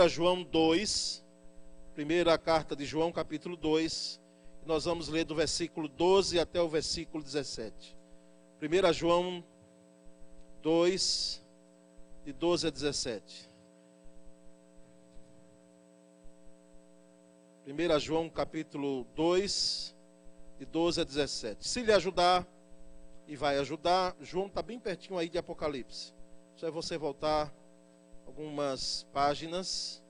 João 2, primeira carta de João, capítulo 2, nós vamos ler do versículo 12 até o versículo 17. 1 João 2, de 12 a 17. 1 João capítulo 2, de 12 a 17. Se lhe ajudar, e vai ajudar, João está bem pertinho aí de Apocalipse. Só é você voltar algumas páginas,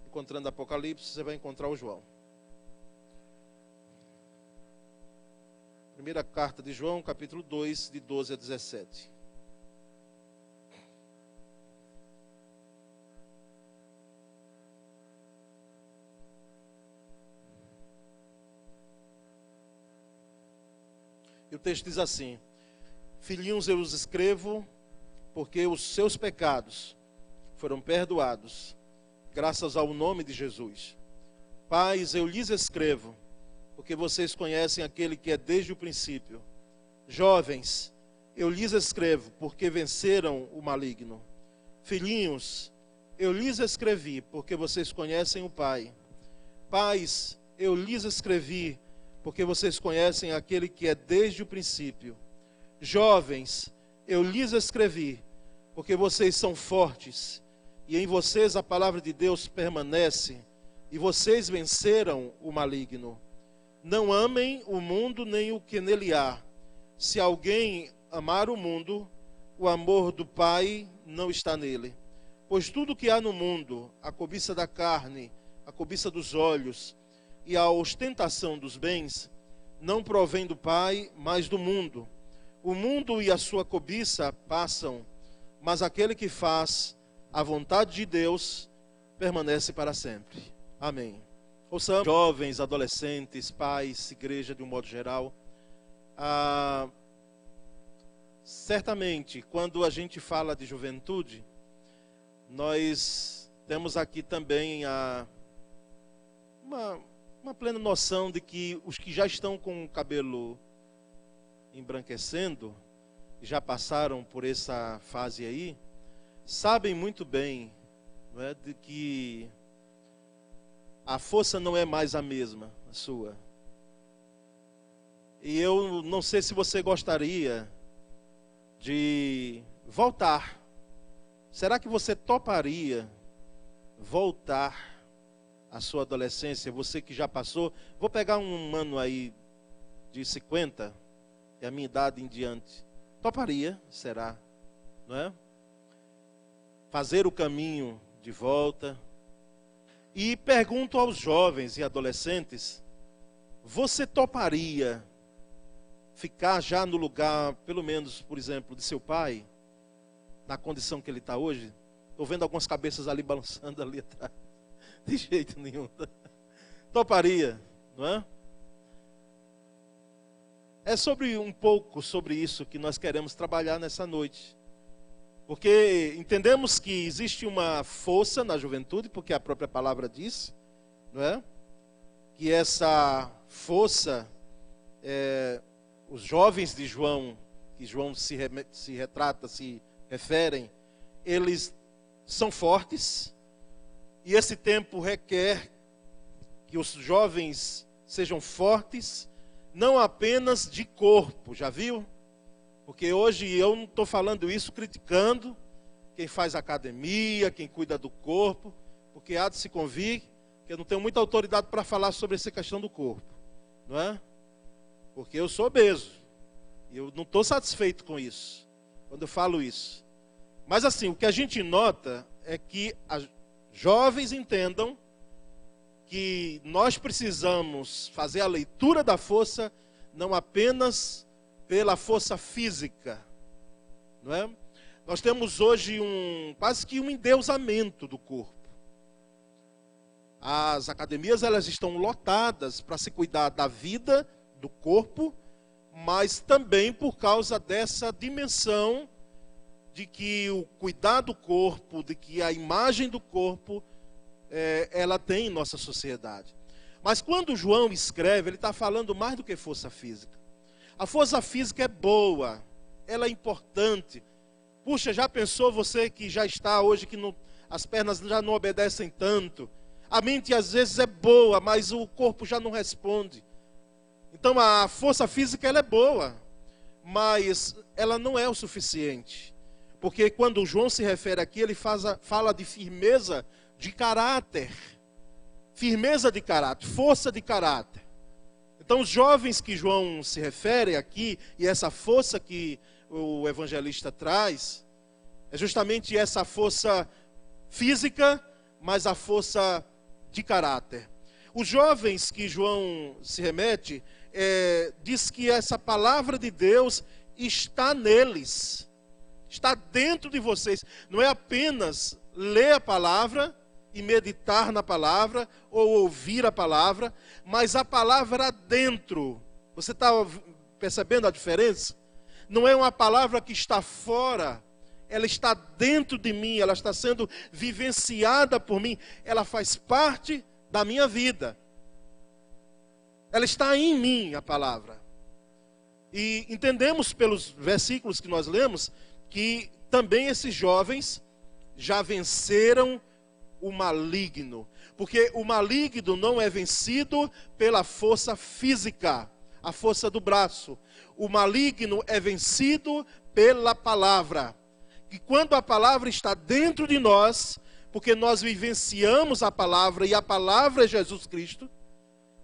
encontrando Apocalipse, você vai encontrar o João. Primeira carta de João, capítulo 2, de 12 a 17. E o texto diz assim: Filhinhos, eu os escrevo porque os seus pecados foram perdoados, graças ao nome de Jesus. Pais, eu lhes escrevo porque vocês conhecem aquele que é desde o princípio. Jovens, eu lhes escrevo porque venceram o maligno. Filhinhos, eu lhes escrevi porque vocês conhecem o Pai. Pais, eu lhes escrevi porque vocês conhecem aquele que é desde o princípio. Jovens, eu lhes escrevi porque vocês são fortes e em vocês a palavra de Deus permanece e vocês venceram o maligno. Não amem o mundo nem o que nele há. Se alguém amar o mundo, o amor do Pai não está nele. Pois tudo que há no mundo, a cobiça da carne, a cobiça dos olhos e a ostentação dos bens, não provém do Pai, mas do mundo. O mundo e a sua cobiça passam, mas aquele que faz a vontade de Deus permanece para sempre. Amém. Ouçamos, jovens, adolescentes, pais, igreja de um modo geral. Certamente, quando a gente fala de juventude, nós temos aqui também uma plena noção de que os que já estão com o cabelo embranquecendo, já passaram por essa fase aí, sabem muito bem, não é, de que a força não é mais a mesma, a sua. E eu não sei se você gostaria de voltar. Será que você toparia voltar à sua adolescência? Você que já passou. Vou pegar um ano aí de 50, e a minha idade em diante. Toparia, será? Não é? Fazer o caminho de volta. E pergunto aos jovens e adolescentes: você toparia ficar já no lugar, pelo menos, por exemplo, de seu pai, na condição que ele está hoje? Estou vendo algumas cabeças ali balançando ali atrás. De jeito nenhum. Toparia, não é? É um pouco sobre isso que nós queremos trabalhar nessa noite. Porque entendemos que existe uma força na juventude, porque a própria palavra diz, não é? Que essa força, os jovens de João, que João se retrata, se referem, eles são fortes, e esse tempo requer que os jovens sejam fortes, não apenas de corpo, já viu? Porque hoje eu não estou falando isso criticando quem faz academia, quem cuida do corpo, porque há de se convir que eu não tenho muita autoridade para falar sobre essa questão do corpo, não é? Porque eu sou obeso, e eu não estou satisfeito com isso, quando eu falo isso. Mas assim, o que a gente nota é que os jovens entendam que nós precisamos fazer a leitura da força, não apenas pela força física, não é? Nós temos hoje quase que um endeusamento do corpo. As academias, elas estão lotadas para se cuidar da vida, do corpo, mas também por causa dessa dimensão de que o cuidar do corpo, de que a imagem do corpo, ela tem em nossa sociedade. Mas quando João escreve, ele está falando mais do que força física. A força física é boa, ela é importante. Puxa, já pensou você que já está hoje, que não, as pernas já não obedecem tanto. A mente às vezes é boa, mas o corpo já não responde. Então a força física ela é boa, mas ela não é o suficiente. Porque quando João se refere aqui, ele fala de firmeza de caráter. Firmeza de caráter, força de caráter. Então os jovens que João se refere aqui, e essa força que o evangelista traz, é justamente essa força física, mas a força de caráter. Os jovens que João se remete, diz que essa palavra de Deus está neles, está dentro de vocês. Não é apenas ler a palavra e meditar na palavra, ou ouvir a palavra, mas a palavra dentro. Você está percebendo a diferença? Não é uma palavra que está fora, ela está dentro de mim, ela está sendo vivenciada por mim, ela faz parte da minha vida. Ela está em mim, a palavra. E entendemos pelos versículos que nós lemos, que também esses jovens já venceram o maligno. Porque o maligno não é vencido pela força física, a força do braço. O maligno é vencido pela palavra. E quando a palavra está dentro de nós, porque nós vivenciamos a palavra, e a palavra é Jesus Cristo,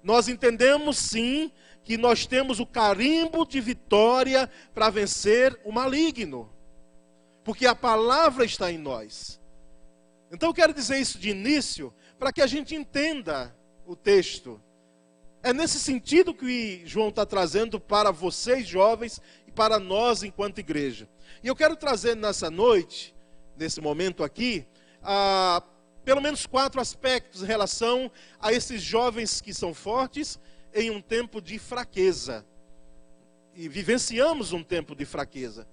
nós entendemos sim que nós temos o carimbo de vitória para vencer o maligno. Porque a palavra está em nós. Então eu quero dizer isso de início, para que a gente entenda o texto. É nesse sentido que João está trazendo para vocês jovens e para nós enquanto igreja. E eu quero trazer nessa noite, nesse momento aqui, pelo menos 4 aspectos em relação a esses jovens que são fortes em um tempo de fraqueza. E vivenciamos um tempo de fraqueza.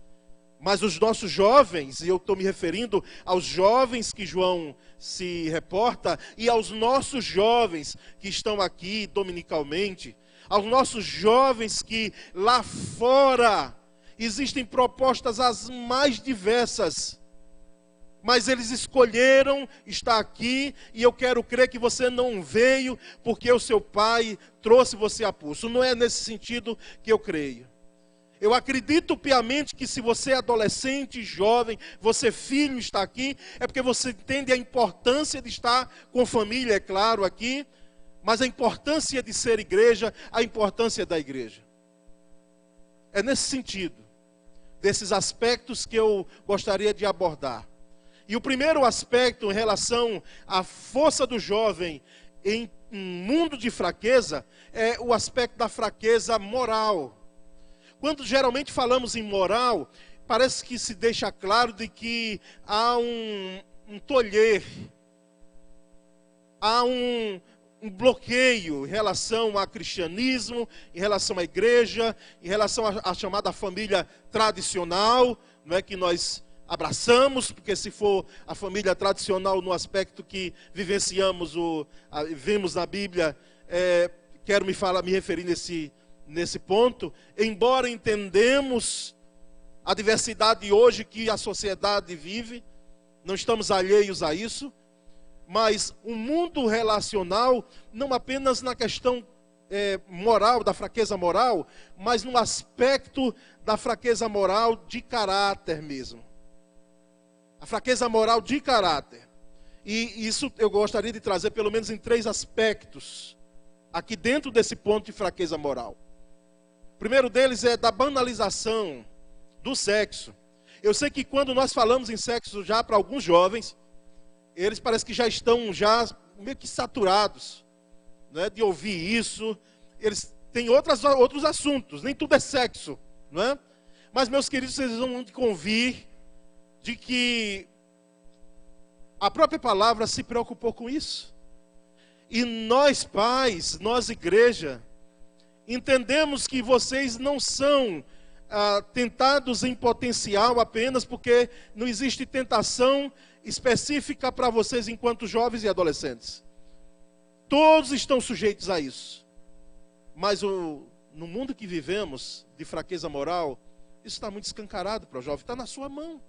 Mas os nossos jovens, e eu estou me referindo aos jovens que João se reporta, e aos nossos jovens que estão aqui dominicalmente, aos nossos jovens que lá fora existem propostas as mais diversas, mas eles escolheram estar aqui, e eu quero crer que você não veio porque o seu pai trouxe você a pulso. Não é nesse sentido que eu creio. Eu acredito piamente que se você é adolescente, jovem, você filho está aqui, é porque você entende a importância de estar com família, é claro, aqui, mas a importância de ser igreja, a importância da igreja. É nesse sentido, desses aspectos que eu gostaria de abordar. E o primeiro aspecto em relação à força do jovem em um mundo de fraqueza, é o aspecto da fraqueza moral. Quando geralmente falamos em moral, parece que se deixa claro de que há um tolher, há um bloqueio em relação ao cristianismo, em relação à igreja, em relação à chamada família tradicional, não é que nós abraçamos, porque se for a família tradicional no aspecto que vivenciamos, vemos na Bíblia, quero me referir nesse ponto, embora entendemos a diversidade hoje que a sociedade vive, não estamos alheios a isso, mas o mundo relacional, não apenas na questão moral, da fraqueza moral, mas no aspecto da fraqueza moral de caráter mesmo. A fraqueza moral de caráter. E isso eu gostaria de trazer pelo menos em 3 aspectos, aqui dentro desse ponto de fraqueza moral. O primeiro deles é da banalização do sexo. Eu sei que quando nós falamos em sexo já para alguns jovens, eles parecem que já estão meio que saturados, né, de ouvir isso. Eles têm outros assuntos, nem tudo é sexo, não é? Mas meus queridos, vocês vão me convir de que a própria palavra se preocupou com isso. E nós pais, nós igreja, entendemos que vocês não são tentados em potencial apenas porque não existe tentação específica para vocês enquanto jovens e adolescentes. Todos estão sujeitos a isso. Mas no mundo que vivemos, de fraqueza moral, isso está muito escancarado para o jovem. Está na sua mão.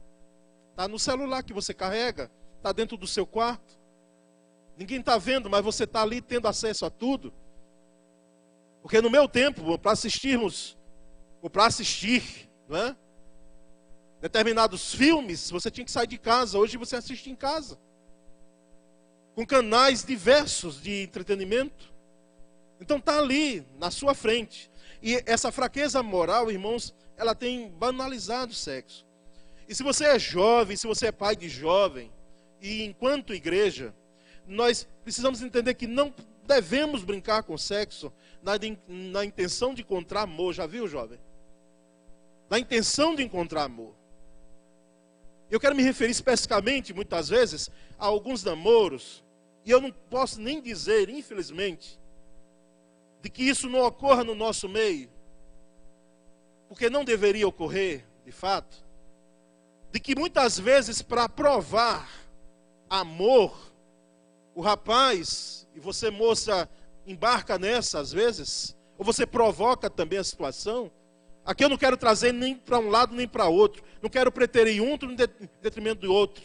Está no celular que você carrega. está dentro do seu quarto. Ninguém está vendo, mas você está ali tendo acesso a tudo. Porque no meu tempo, para assistirmos, ou para assistir, não é? Determinados filmes, você tinha que sair de casa. Hoje você assiste em casa, com canais diversos de entretenimento. Então está ali, na sua frente. E essa fraqueza moral, irmãos, ela tem banalizado o sexo. E se você é jovem, se você é pai de jovem, e enquanto igreja, nós precisamos entender que não devemos brincar com sexo na intenção de encontrar amor. Já viu, jovem? Na intenção de encontrar amor. Eu quero me referir especificamente, muitas vezes, a alguns namoros, e eu não posso nem dizer, infelizmente, de que isso não ocorra no nosso meio, porque não deveria ocorrer, de fato, de que muitas vezes, para provar amor, o rapaz, e você moça, embarca nessa às vezes, ou você provoca também a situação. Aqui eu não quero trazer nem para um lado nem para outro, não quero preterir um em detrimento do outro,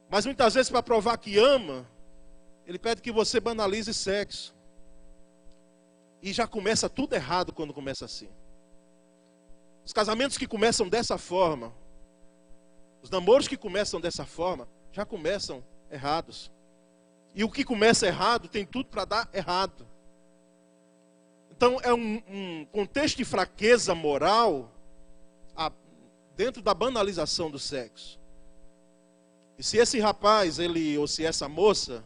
mas muitas vezes, para provar que ama, ele pede que você banalize sexo, e já começa tudo errado quando começa assim. Os casamentos que começam dessa forma, os namoros que começam dessa forma, já começam errados. E o que começa errado tem tudo para dar errado. Então é um contexto de fraqueza moral dentro da banalização do sexo. E se esse rapaz, ou se essa moça,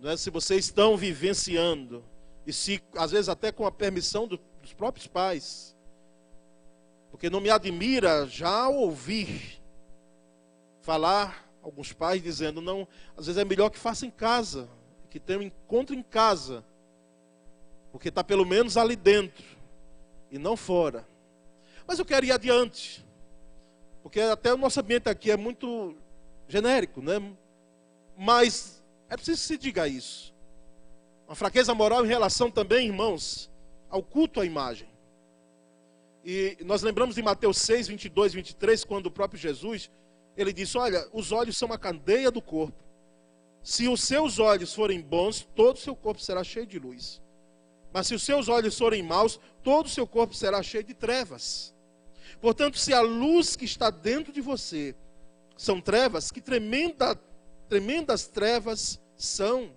né, se vocês estão vivenciando, e se às vezes até com a permissão dos próprios pais, porque não me admira já ouvir falar alguns pais dizendo, não, às vezes é melhor que faça em casa, que tenha um encontro em casa, porque está pelo menos ali dentro, e não fora. Mas eu quero ir adiante, porque até o nosso ambiente aqui é muito genérico, né? Mas é preciso que se diga isso. Uma fraqueza moral em relação também, irmãos, ao culto à imagem. E nós lembramos de Mateus 6, 22, 23, quando o próprio Jesus, ele disse, olha, os olhos são a candeia do corpo. Se os seus olhos forem bons, todo o seu corpo será cheio de luz. Mas se os seus olhos forem maus, todo o seu corpo será cheio de trevas. Portanto, se a luz que está dentro de você são trevas, que tremendas trevas são.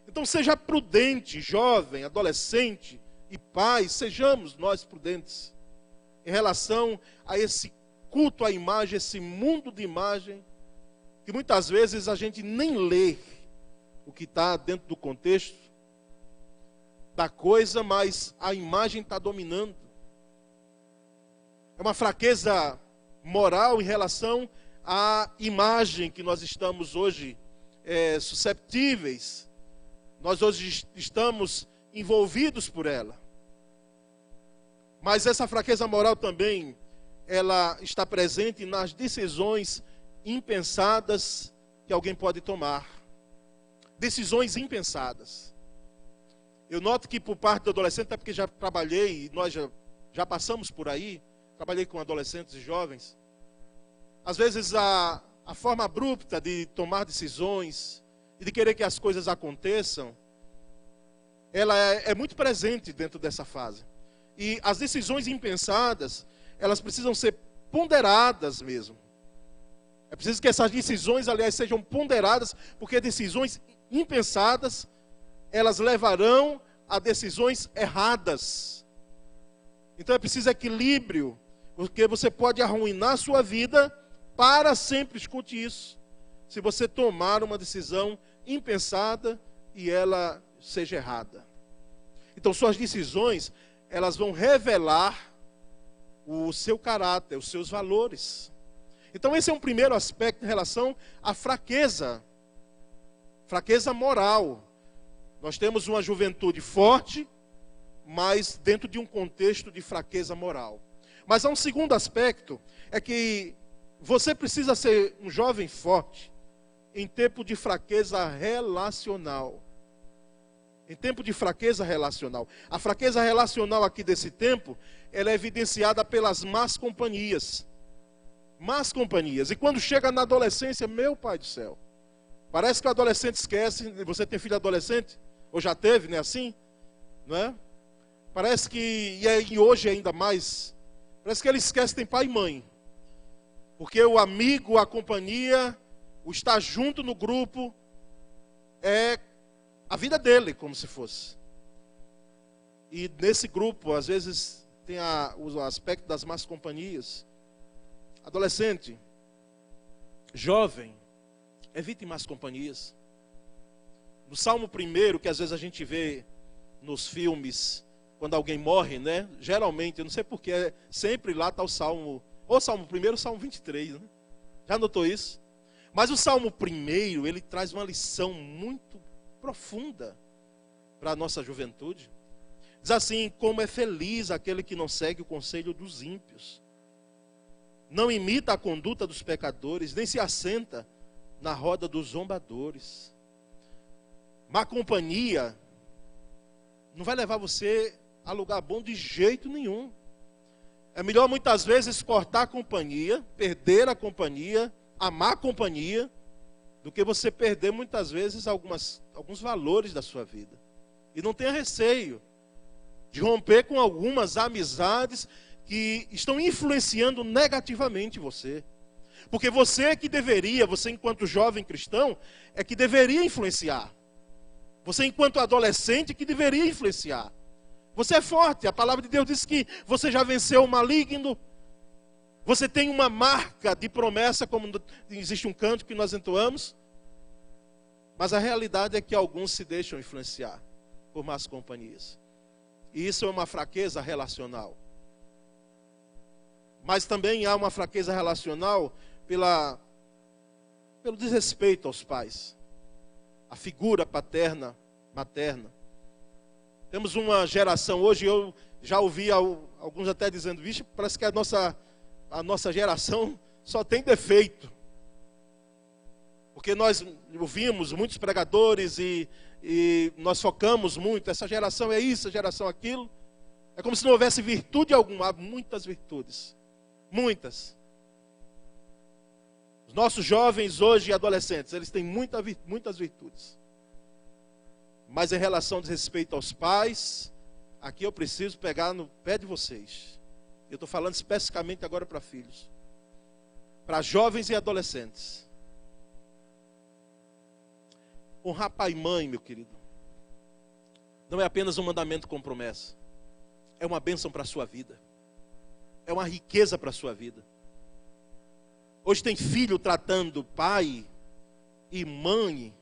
Então seja prudente, jovem, adolescente e pai, sejamos nós prudentes em relação a esse culto à imagem, esse mundo de imagem, que muitas vezes a gente nem lê o que está dentro do contexto da coisa, mas a imagem está dominando. É uma fraqueza moral em relação à imagem que nós estamos hoje susceptíveis. Nós hoje estamos envolvidos por ela. Mas essa fraqueza moral também, ela está presente nas decisões impensadas que alguém pode tomar. Decisões impensadas. Eu noto que por parte do adolescente, até porque já trabalhei, e nós já passamos por aí, trabalhei com adolescentes e jovens. Às vezes a forma abrupta de tomar decisões e de querer que as coisas aconteçam, ela é muito presente dentro dessa fase. E as decisões impensadas, elas precisam ser ponderadas mesmo. É preciso que essas decisões, aliás, sejam ponderadas, porque decisões impensadas, elas levarão a decisões erradas. Então é preciso equilíbrio, porque você pode arruinar a sua vida para sempre, escute isso, se você tomar uma decisão impensada e ela seja errada. Então suas decisões, elas vão revelar o seu caráter, os seus valores. Então esse é um primeiro aspecto em relação à fraqueza moral. Nós temos uma juventude forte, mas dentro de um contexto de fraqueza moral. Mas há um segundo aspecto, é que você precisa ser um jovem forte em tempo de fraqueza relacional. Em tempo de fraqueza relacional. A fraqueza relacional aqui desse tempo, ela é evidenciada pelas más companhias. Más companhias. E quando chega na adolescência, meu pai do céu, parece que o adolescente esquece. Você tem filho adolescente? Ou já teve, né? Assim? Não é? Parece que, e hoje ainda mais, parece que ele esquece que tem pai e mãe. Porque o amigo, a companhia, o estar junto no grupo, é a vida dele, como se fosse. E nesse grupo, às vezes, tem o aspecto das más companhias. Adolescente, jovem, evite más companhias. No Salmo 1, que às vezes a gente vê nos filmes, quando alguém morre, né? Geralmente, eu não sei porquê, sempre lá está o Salmo, ou Salmo 1 ou Salmo 23, né? Já notou isso? Mas o Salmo 1, ele traz uma lição muito profunda para a nossa juventude. Diz assim: como é feliz aquele que não segue o conselho dos ímpios, não imita a conduta dos pecadores, nem se assenta na roda dos zombadores. Má companhia não vai levar você a lugar bom de jeito nenhum. É melhor muitas vezes cortar a companhia, perder a companhia, a má companhia, do que você perder muitas vezes alguns valores da sua vida. E não tenha receio de romper com algumas amizades que estão influenciando negativamente você. Porque você enquanto jovem cristão, é que deveria influenciar. Você enquanto adolescente que deveria influenciar. Você é forte, a palavra de Deus diz que você já venceu o maligno. Você tem uma marca de promessa, como existe um canto que nós entoamos. Mas a realidade é que alguns se deixam influenciar por más companhias. E isso é uma fraqueza relacional. Mas também há uma fraqueza relacional pelo desrespeito aos pais. A figura paterna, materna. Temos uma geração, hoje eu já ouvi alguns até dizendo: vixe, parece que a nossa geração só tem defeito. Porque nós ouvimos muitos pregadores e nós focamos muito, essa geração é isso, essa geração é aquilo. É como se não houvesse virtude alguma. Há muitas virtudes. Muitas. Os nossos jovens hoje e adolescentes, eles têm muitas virtudes. Mas em relação ao desrespeito aos pais, aqui eu preciso pegar no pé de vocês. Eu estou falando especificamente agora para filhos. Para jovens e adolescentes. Honrar pai e mãe, meu querido, não é apenas um mandamento com promessa. É uma bênção para a sua vida. É uma riqueza para a sua vida. Hoje tem filho tratando pai e mãe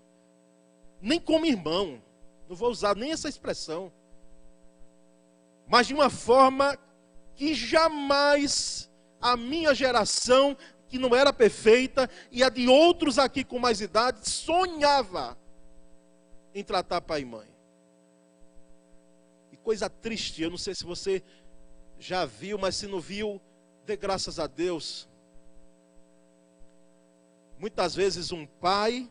nem como irmão. Não vou usar nem essa expressão. Mas de uma forma que jamais a minha geração, que não era perfeita, e a de outros aqui com mais idade, sonhava em tratar pai e mãe. E coisa triste, eu não sei se você já viu, mas se não viu, dê graças a Deus. Muitas vezes um pai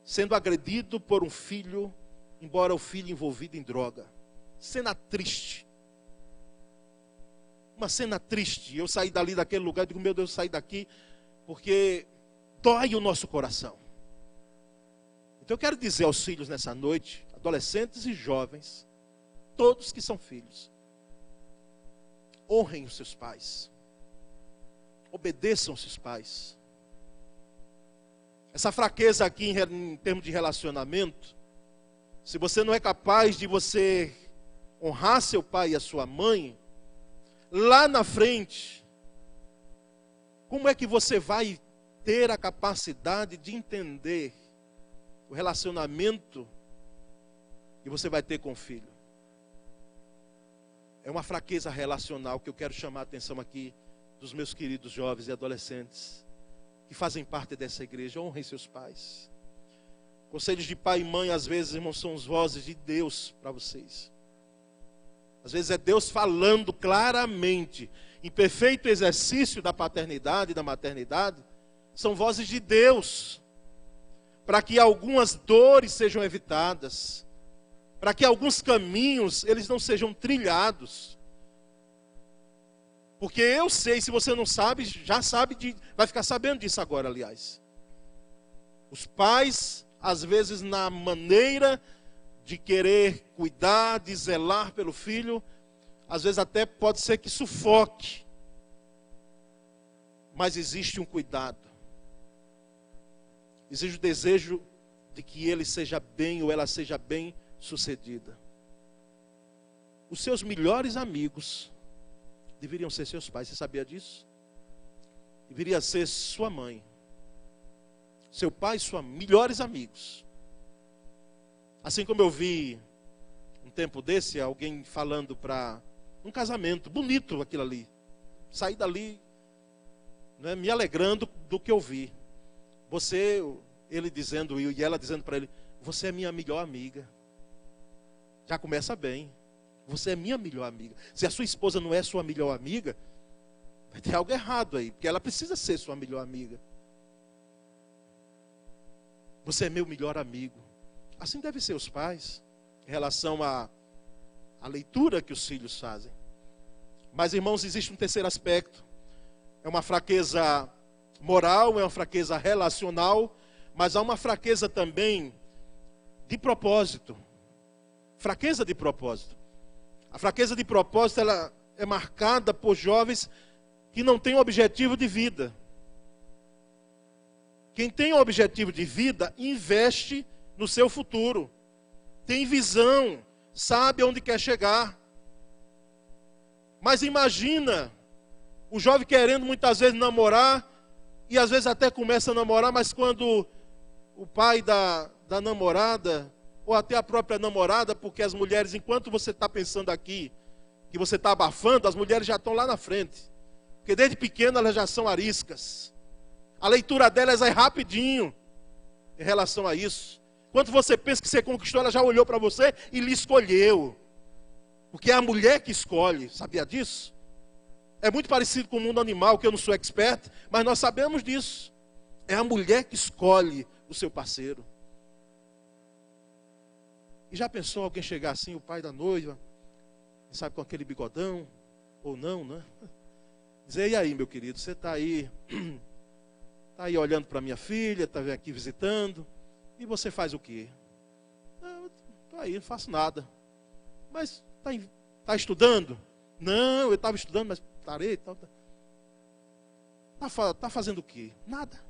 sendo agredido por um filho, embora o filho envolvido em droga. Cena triste. Uma cena triste. Eu saí dali daquele lugar e digo: meu Deus, eu saí daqui porque dói o nosso coração. Então eu quero dizer aos filhos nessa noite, adolescentes e jovens, todos que são filhos, honrem os seus pais. Obedeçam os seus pais. Essa fraqueza aqui em termos de relacionamento, se você não é capaz de você honrar seu pai e a sua mãe, lá na frente, como é que você vai ter a capacidade de entender o relacionamento que você vai ter com o filho? É uma fraqueza relacional que eu quero chamar a atenção aqui dos meus queridos jovens e adolescentes que fazem parte dessa igreja. Honrem seus pais. Conselhos de pai e mãe, às vezes, irmãos, são as vozes de Deus para vocês. Às vezes é Deus falando claramente, em perfeito exercício da paternidade e da maternidade. São vozes de Deus, para que algumas dores sejam evitadas, para que alguns caminhos eles não sejam trilhados. Porque eu sei, se você não sabe, já sabe, vai ficar sabendo disso agora, aliás. Os pais, às vezes, na maneira de querer cuidar, de zelar pelo filho, às vezes até pode ser que sufoque. Mas existe um cuidado. Existe o desejo de que ele seja bem ou ela seja bem sucedida. Os seus melhores amigos deveriam ser seus pais. Você sabia disso? Deveria ser sua mãe. Seu pai e seus melhores amigos. Assim como eu vi um tempo desse, alguém falando para um casamento, bonito aquilo ali. Saí dali, né, me alegrando do que eu vi. Ele dizendo, e ela dizendo para ele, você é minha melhor amiga. Já começa bem. Você é minha melhor amiga. Se a sua esposa não é sua melhor amiga, vai ter algo errado aí, porque ela precisa ser sua melhor amiga. Você é meu melhor amigo. Assim devem ser os pais, em relação à leitura que os filhos fazem. Mas, irmãos, existe um terceiro aspecto. É uma fraqueza moral, é uma fraqueza relacional, mas há uma fraqueza também de propósito. Fraqueza de propósito. A fraqueza de propósito, ela é marcada por jovens que não têm objetivo de vida. Quem tem um objetivo de vida, investe no seu futuro. Tem visão, sabe onde quer chegar. Mas imagina, o jovem querendo muitas vezes namorar, e às vezes até começa a namorar, mas quando o pai da namorada, ou até a própria namorada, porque as mulheres, enquanto você está pensando aqui, que você está abafando, as mulheres já estão lá na frente. Porque desde pequena elas já são ariscas. A leitura delas é rapidinho em relação a isso. Quando você pensa que você conquistou, ela já olhou para você e lhe escolheu. Porque é a mulher que escolhe, sabia disso? É muito parecido com o mundo animal, que eu não sou expert, mas nós sabemos disso. É a mulher que escolhe o seu parceiro. E já pensou alguém chegar assim, o pai da noiva, sabe, com aquele bigodão, ou não, né? Dizer, e aí, meu querido, você está aí olhando para minha filha, está aqui visitando, e você faz o quê? Estou aí, não faço nada. Mas está estudando? Não, eu estava estudando, mas parei e tal. Está fazendo o quê? Nada.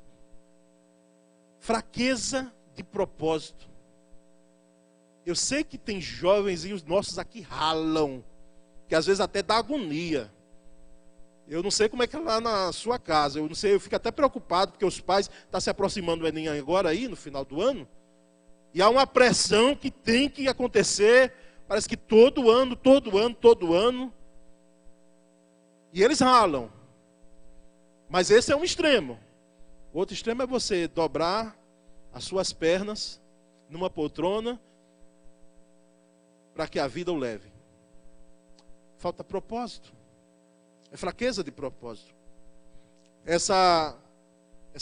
Fraqueza de propósito. Eu sei que tem jovens e os nossos aqui ralam, que às vezes até dá agonia. Eu não sei como é que é lá na sua casa, eu não sei, eu fico até preocupado, porque os pais estão se aproximando do Enem agora aí, no final do ano, e há uma pressão que tem que acontecer, parece que todo ano, e eles ralam. Mas esse é um extremo. O outro extremo é você dobrar as suas pernas numa poltrona, para que a vida o leve. Falta propósito. É fraqueza de propósito. Essa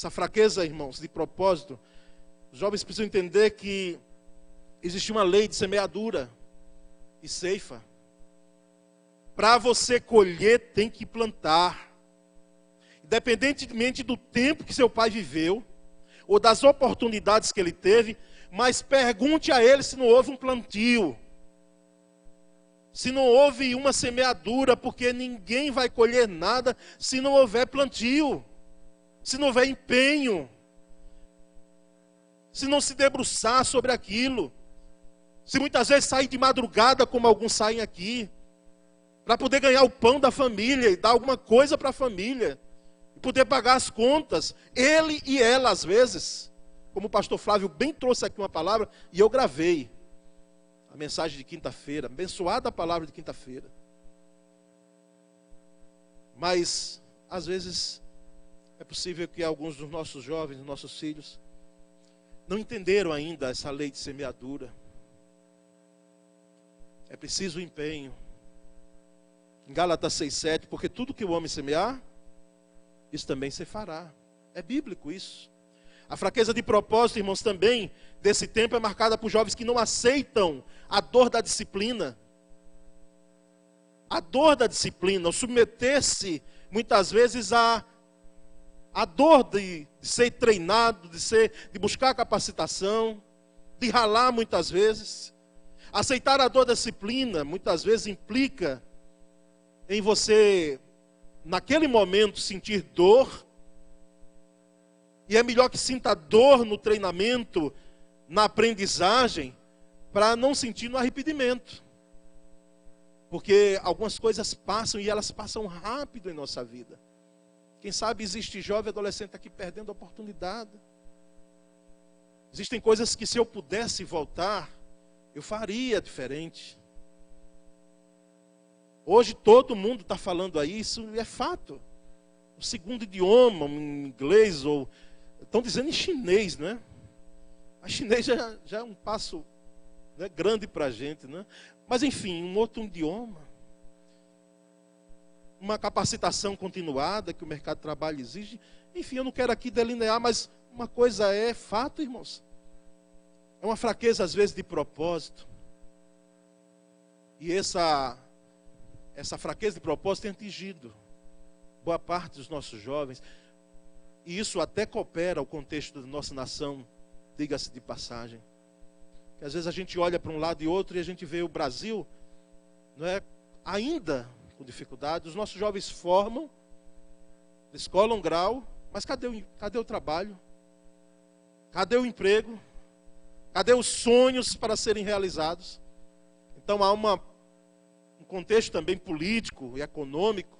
fraqueza, irmãos, de propósito, os jovens precisam entender que existe uma lei de semeadura e ceifa. Para você colher, tem que plantar. Independentemente do tempo que seu pai viveu, ou das oportunidades que ele teve, mas pergunte a ele se não houve um plantio. Se não houve uma semeadura, porque ninguém vai colher nada se não houver plantio, se não houver empenho, se não se debruçar sobre aquilo, se muitas vezes sair de madrugada, como alguns saem aqui, para poder ganhar o pão da família e dar alguma coisa para a família, e poder pagar as contas, ele e ela às vezes, como o pastor Flávio bem trouxe aqui uma palavra, e eu gravei a mensagem de quinta-feira, abençoada a palavra de quinta-feira. Mas, às vezes, é possível que alguns dos nossos jovens, dos nossos filhos, não entenderam ainda essa lei de semeadura. É preciso empenho. Em Gálatas 6,7, porque tudo que o homem semear, isso também se fará. É bíblico isso. A fraqueza de propósito, irmãos, também, desse tempo é marcada por jovens que não aceitam a dor da disciplina. a dor da disciplina, o submeter-se muitas vezes a dor de ser treinado, de buscar capacitação, de ralar muitas vezes. Aceitar a dor da disciplina muitas vezes implica em você, naquele momento, sentir dor. E é melhor que sinta dor no treinamento, na aprendizagem, para não sentir no arrependimento. Porque algumas coisas passam e elas passam rápido em nossa vida. Quem sabe existe jovem adolescente aqui perdendo a oportunidade. Existem coisas que, se eu pudesse voltar, eu faria diferente. Hoje todo mundo está falando aí, isso é fato. O segundo idioma, em inglês, ou estão dizendo em chinês, né? A chinês já é um passo, né, grande para a gente, né? Mas enfim, um outro idioma. Uma capacitação continuada que o mercado de trabalho exige. Enfim, eu não quero aqui delinear, mas uma coisa é fato, irmãos. É uma fraqueza, às vezes, de propósito. E essa fraqueza de propósito tem atingido boa parte dos nossos jovens. E isso até coopera ao contexto da nossa nação, diga-se de passagem. Que às vezes a gente olha para um lado e outro e a gente vê o Brasil, não é, ainda com dificuldade. Os nossos jovens formam, eles colam grau, mas cadê o trabalho? Cadê o emprego? Cadê os sonhos para serem realizados? Então há um contexto também político e econômico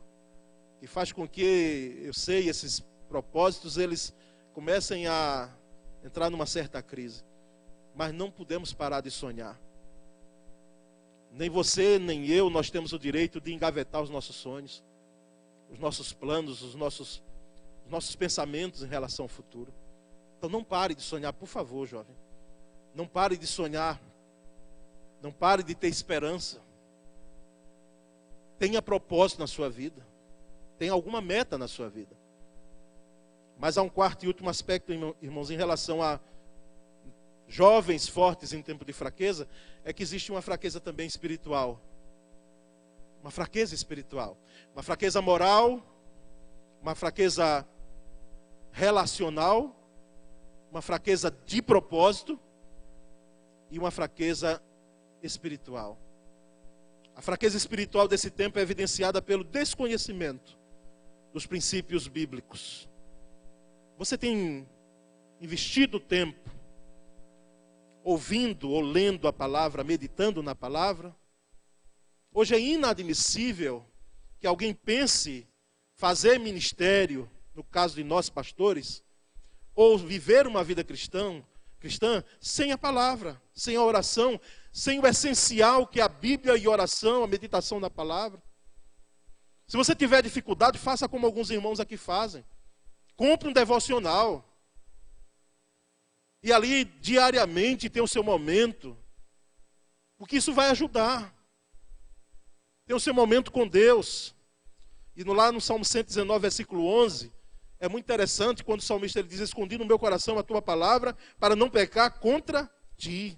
que faz com que, eu sei, esses propósitos eles comecem a entrar numa certa crise. Mas não podemos parar de sonhar. Nem você, nem eu, nós temos o direito de engavetar os nossos sonhos, os nossos planos, os nossos pensamentos em relação ao futuro. Então não pare de sonhar, por favor, jovem. Não pare de sonhar. Não pare de ter esperança. Tenha propósito na sua vida. Tenha alguma meta na sua vida. Mas há um quarto e último aspecto, irmãos, em relação a jovens fortes em tempo de fraqueza, é que existe uma fraqueza também espiritual. Uma fraqueza espiritual. Uma fraqueza moral, uma fraqueza relacional, uma fraqueza de propósito e uma fraqueza espiritual. A fraqueza espiritual desse tempo é evidenciada pelo desconhecimento dos princípios bíblicos. Você tem investido tempo ouvindo ou lendo a palavra, meditando na palavra? Hoje é inadmissível que alguém pense fazer ministério, no caso de nós pastores, ou viver uma vida cristã sem a palavra, sem a oração, sem o essencial que é a Bíblia e a oração, a meditação na palavra. Se você tiver dificuldade, faça como alguns irmãos aqui fazem. Compre um devocional. E ali, diariamente, tem o seu momento. Porque isso vai ajudar. Tem o seu momento com Deus. E lá no Salmo 119, versículo 11, é muito interessante quando o salmista ele diz: escondi no meu coração a tua palavra para não pecar contra ti.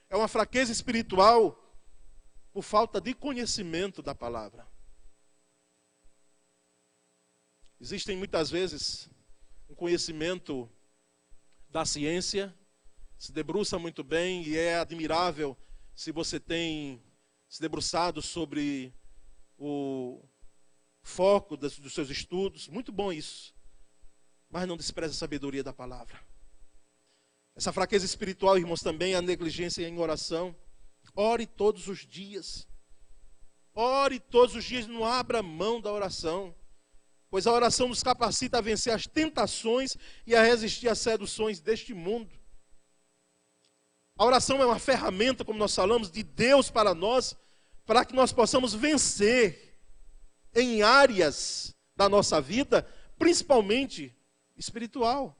É uma fraqueza espiritual por falta de conhecimento da palavra. Existem muitas vezes um conhecimento da ciência, se debruça muito bem e é admirável se você tem se debruçado sobre o foco dos seus estudos. Muito bom isso. Mas não despreze a sabedoria da palavra. Essa fraqueza espiritual, irmãos, também é a negligência em oração. Ore todos os dias. Ore todos os dias, não abra mão da oração. Pois a oração nos capacita a vencer as tentações e a resistir às seduções deste mundo. A oração é uma ferramenta, como nós falamos, de Deus para nós, para que nós possamos vencer em áreas da nossa vida, principalmente espiritual.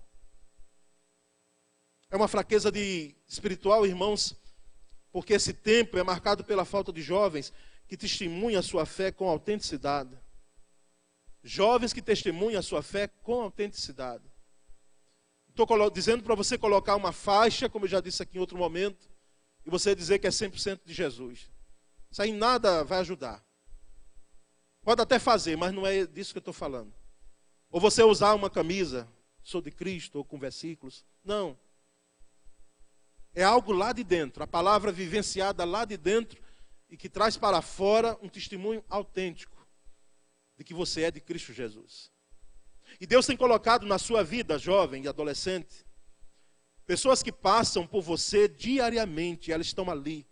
É uma fraqueza espiritual, irmãos, porque esse tempo é marcado pela falta de jovens que testemunham a sua fé com autenticidade. Jovens que testemunham a sua fé com autenticidade. Estou dizendo para você colocar uma faixa, como eu já disse aqui em outro momento, e você dizer que é 100% de Jesus. Isso aí nada vai ajudar. Pode até fazer, mas não é disso que eu estou falando. Ou você usar uma camisa, sou de Cristo, ou com versículos. Não. É algo lá de dentro, a palavra vivenciada lá de dentro e que traz para fora um testemunho autêntico de que você é de Cristo Jesus. E Deus tem colocado na sua vida, jovem e adolescente, pessoas que passam por você diariamente, elas estão ali,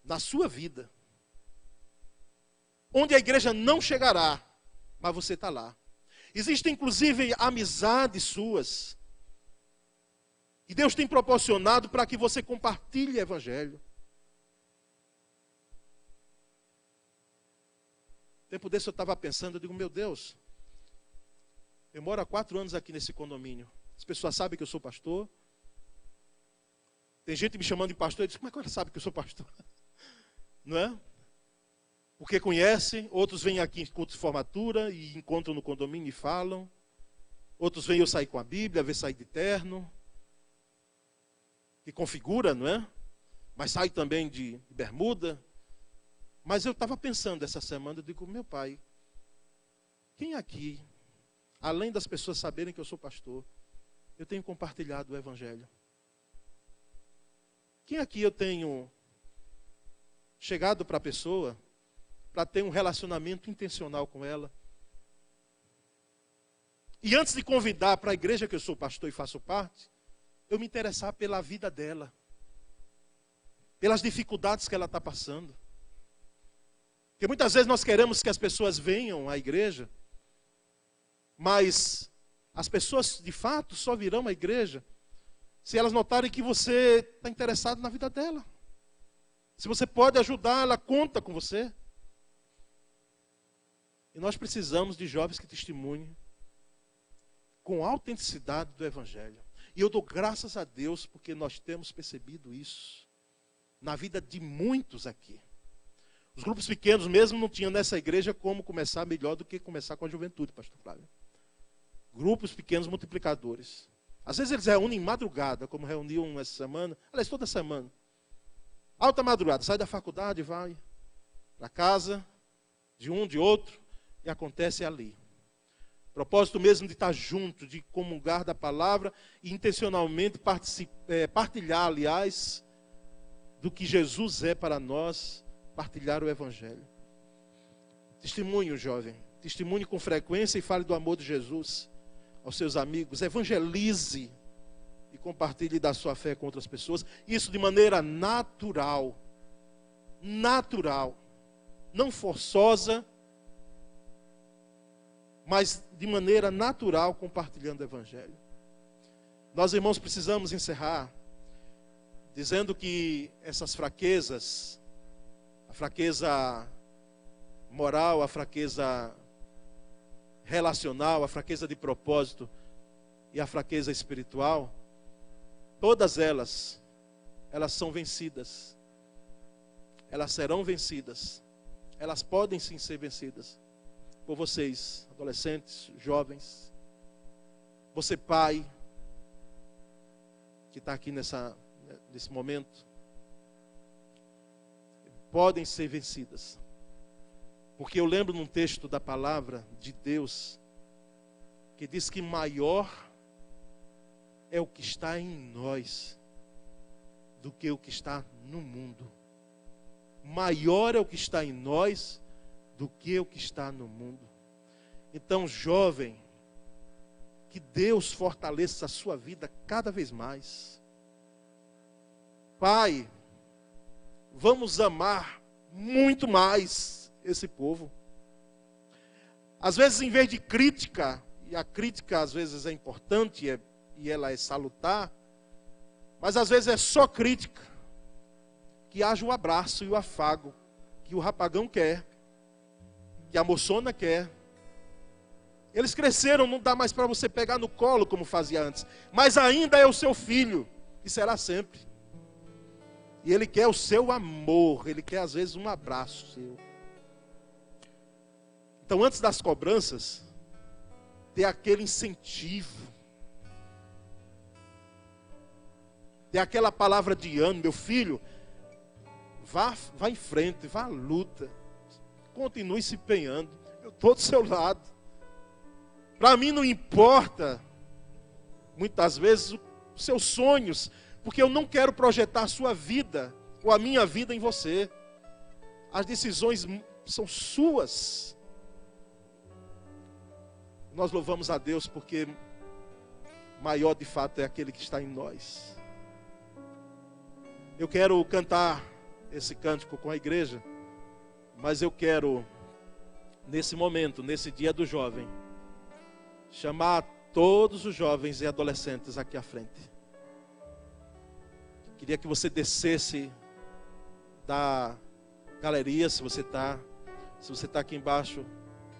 na sua vida. Onde a igreja não chegará, mas você está lá. Existem inclusive amizades suas, que Deus tem proporcionado para que você compartilhe o evangelho. Tempo desse eu estava pensando, eu digo, meu Deus, eu moro há 4 anos aqui nesse condomínio. As pessoas sabem que eu sou pastor. Tem gente me chamando de pastor, eu digo, como é que ela sabe que eu sou pastor? Não é? Porque conhecem, outros vêm aqui em culto de formatura e encontram no condomínio e falam. Outros vêm eu sair com a Bíblia, ver sair de terno. Que configura, não é? Mas sai também de bermuda. Mas eu estava pensando essa semana, eu digo, meu pai, quem aqui, além das pessoas saberem que eu sou pastor, eu tenho compartilhado o evangelho? Quem aqui eu tenho chegado para a pessoa para ter um relacionamento intencional com ela? E antes de convidar para a igreja que eu sou pastor e faço parte, eu me interessar pela vida dela, pelas dificuldades que ela está passando. Porque muitas vezes nós queremos que as pessoas venham à igreja, mas as pessoas de fato só virão à igreja se elas notarem que você está interessado na vida dela. Se você pode ajudar, ela conta com você. E nós precisamos de jovens que testemunhem com autenticidade do evangelho. E eu dou graças a Deus porque nós temos percebido isso na vida de muitos aqui. Os grupos pequenos mesmo não tinham nessa igreja como começar melhor do que começar com a juventude, pastor Flávio. Grupos pequenos multiplicadores. Às vezes eles reúnem em madrugada, como reuniam essa semana. Aliás, toda semana. Alta madrugada, sai da faculdade, vai para casa, de um, de outro, e acontece ali. Propósito mesmo de estar junto, de comungar da palavra e intencionalmente partilhar, aliás, do que Jesus é para nós, partilhar o evangelho. Testemunho, jovem. Testemunhe com frequência e fale do amor de Jesus aos seus amigos. Evangelize e compartilhe da sua fé com outras pessoas. Isso de maneira natural. Natural. Não forçosa, mas de maneira natural, compartilhando o evangelho. Nós, irmãos, precisamos encerrar dizendo que essas fraquezas, a fraqueza moral, a fraqueza relacional, a fraqueza de propósito e a fraqueza espiritual, todas elas são vencidas. Elas serão vencidas. Elas podem sim ser vencidas por vocês, adolescentes, jovens. Você pai, que está aqui nesse momento. Podem ser vencidas. Porque eu lembro num texto da palavra de Deus, que diz que maior é o que está em nós do que o que está no mundo. Maior é o que está em nós do que o que está no mundo. Então, jovem, que Deus fortaleça a sua vida cada vez mais. Pai, vamos amar muito mais esse povo. Às vezes, em vez de crítica, e a crítica às vezes é importante e ela é salutar, mas às vezes é só crítica, que haja o abraço e o afago que o rapagão quer, que a moçona quer. Eles cresceram, não dá mais para você pegar no colo como fazia antes, mas ainda é o seu filho e será sempre. E ele quer o seu amor, ele quer às vezes um abraço seu. Então, antes das cobranças, ter aquele incentivo, ter aquela palavra de ânimo: meu filho, vá em frente, vá à luta, continue se empenhando. Eu estou do seu lado. Para mim não importa, muitas vezes, os seus sonhos, porque eu não quero projetar a sua vida, ou a minha vida em você. As decisões são suas. Nós louvamos a Deus porque maior de fato é aquele que está em nós. Eu quero cantar esse cântico com a igreja, mas eu quero, nesse momento, nesse dia do jovem, chamar todos os jovens e adolescentes aqui à frente. Queria que você descesse da galeria, se você está aqui embaixo,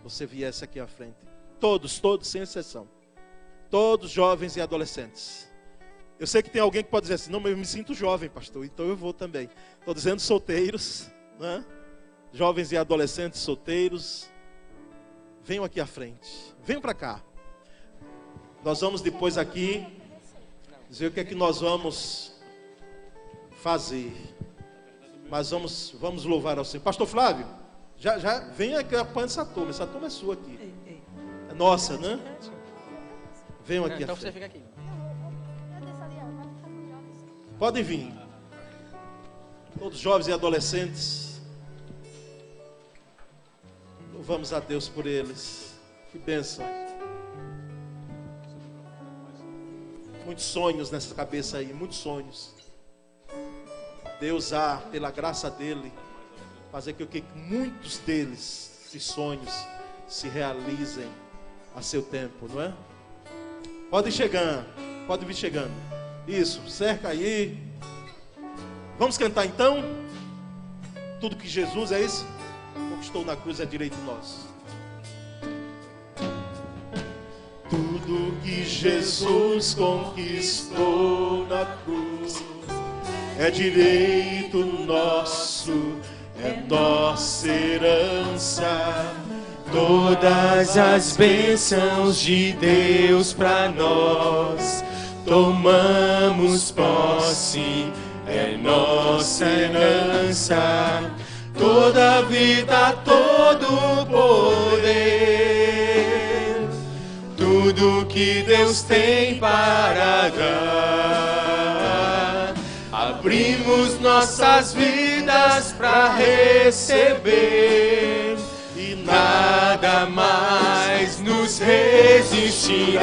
você viesse aqui à frente. Todos, sem exceção. Todos jovens e adolescentes. Eu sei que tem alguém que pode dizer assim, não, mas eu me sinto jovem, pastor, então eu vou também. Estou dizendo solteiros, né? Jovens e adolescentes solteiros, venham aqui à frente, venham para cá. Nós vamos depois aqui dizer o que é que nós vamos fazer. Mas vamos louvar ao Senhor. Pastor Flávio, já vem aqui, apanha essa turma é sua aqui. É nossa, né? Venham aqui à frente. Então você fica aqui. Podem vir. Todos jovens e adolescentes. Louvamos a Deus por eles. Que bênção. Muitos sonhos nessa cabeça aí, muitos sonhos. Deus há, pela graça dele, fazer com que muitos deles, esses sonhos, se realizem a seu tempo, não é? Pode ir chegando, pode vir chegando. Isso, cerca aí. Vamos cantar então? Tudo que Jesus, é isso? Conquistou na cruz é direito nosso. Tudo que Jesus conquistou na cruz é direito nosso, é nossa herança. Todas as bênçãos de Deus para nós tomamos posse, é nossa herança. Toda vida, todo poder, tudo que Deus tem para dar, abrimos nossas vidas para receber, e nada mais nos resistirá.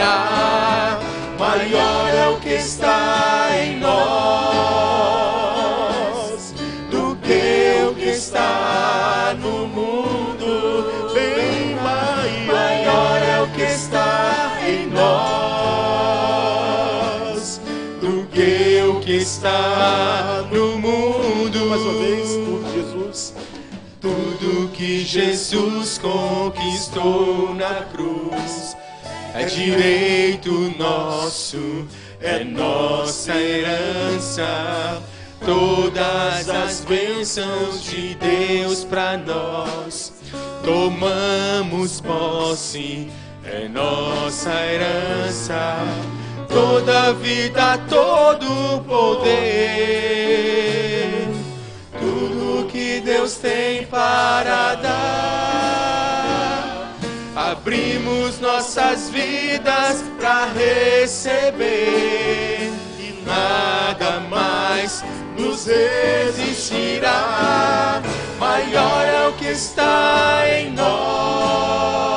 Maior é o que está em nós do que o que está no mundo. Bem maior é o que está em nós do que o que está no mundo. Mais uma vez, tudo Jesus. Tudo que Jesus conquistou na cruz é direito nosso, é nossa herança. Todas as bênçãos de Deus para nós tomamos posse, é nossa herança. Toda vida, todo poder, tudo que Deus tem para dar, abrimos nossas vidas para receber, e nada mais nos resistirá. Maior é o que está em nós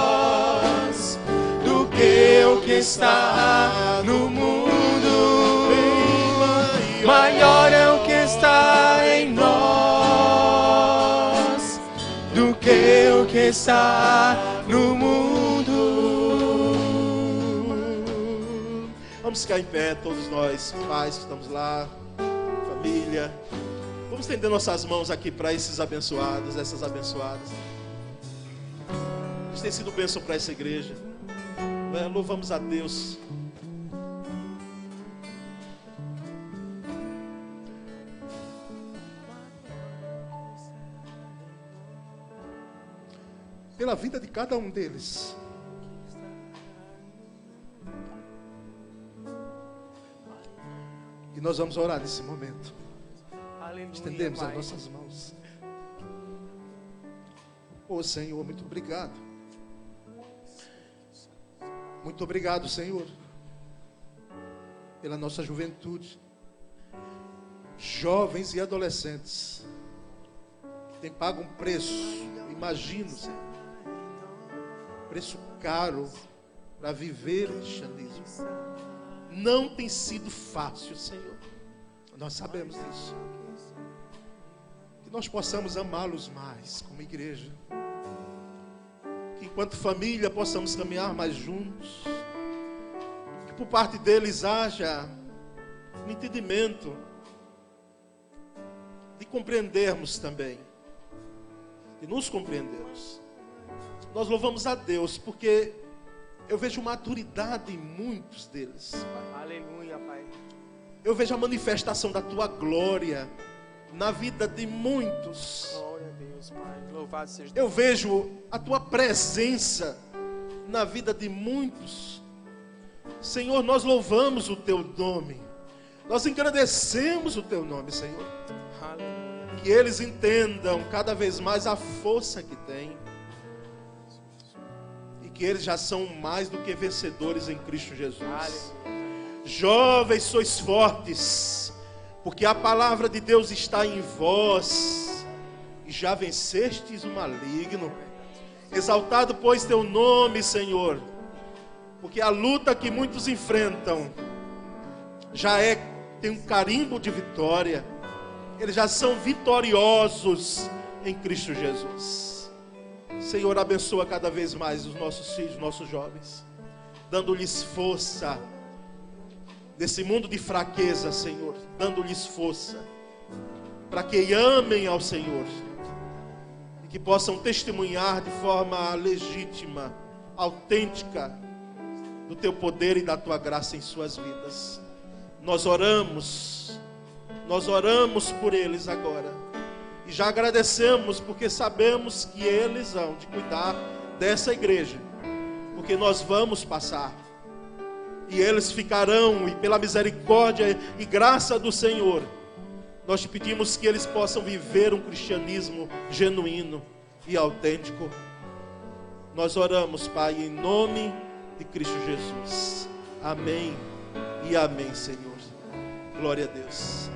do que o que está no mundo. Maior é o que está em nós do que o que está no mundo. Vamos ficar em pé, todos nós, pais que estamos lá, família. Vamos estender nossas mãos aqui para esses abençoados, essas abençoadas. Eles têm sido bênção para essa igreja. Louvamos a Deus. Pela vida de cada um deles. E nós vamos orar nesse momento. Aleluia, estendemos as nossas mãos. Oh, Senhor, muito obrigado. Muito obrigado, Senhor, pela nossa juventude. Jovens e adolescentes que têm pago um preço, imagino, Senhor, preço caro para viver o cristianismo. Não tem sido fácil, Senhor. Nós sabemos disso. Que nós possamos amá-los mais como igreja. Que enquanto família possamos caminhar mais juntos. Que por parte deles haja um entendimento de compreendermos também. De nos compreendermos. Nós louvamos a Deus porque eu vejo maturidade em muitos deles, Pai. Aleluia, Pai. Eu vejo a manifestação da Tua glória na vida de muitos. Glória a Deus, Pai. Louvado seja Deus. Eu vejo a Tua presença na vida de muitos. Senhor, nós louvamos o Teu nome. Nós engrandecemos o Teu nome, Senhor. Aleluia. Que eles entendam cada vez mais a força que têm. E que eles já são mais do que vencedores em Cristo Jesus. Aleluia. Jovens, sois fortes, porque a palavra de Deus está em vós, e já vencestes o maligno. Exaltado, pois, teu nome, Senhor, porque a luta que muitos enfrentam tem um carimbo de vitória. Eles já são vitoriosos em Cristo Jesus. Senhor, abençoa cada vez mais os nossos filhos, nossos jovens, dando-lhes força nesse mundo de fraqueza, Senhor, dando-lhes força para que amem ao Senhor e que possam testemunhar de forma legítima, autêntica, do Teu poder e da Tua graça em suas vidas. Nós oramos por eles agora e já agradecemos porque sabemos que eles hão de cuidar dessa igreja, porque nós vamos passar. E eles ficarão, e pela misericórdia e graça do Senhor, nós te pedimos que eles possam viver um cristianismo genuíno e autêntico. Nós oramos, Pai, em nome de Cristo Jesus. Amém e amém, Senhor. Glória a Deus.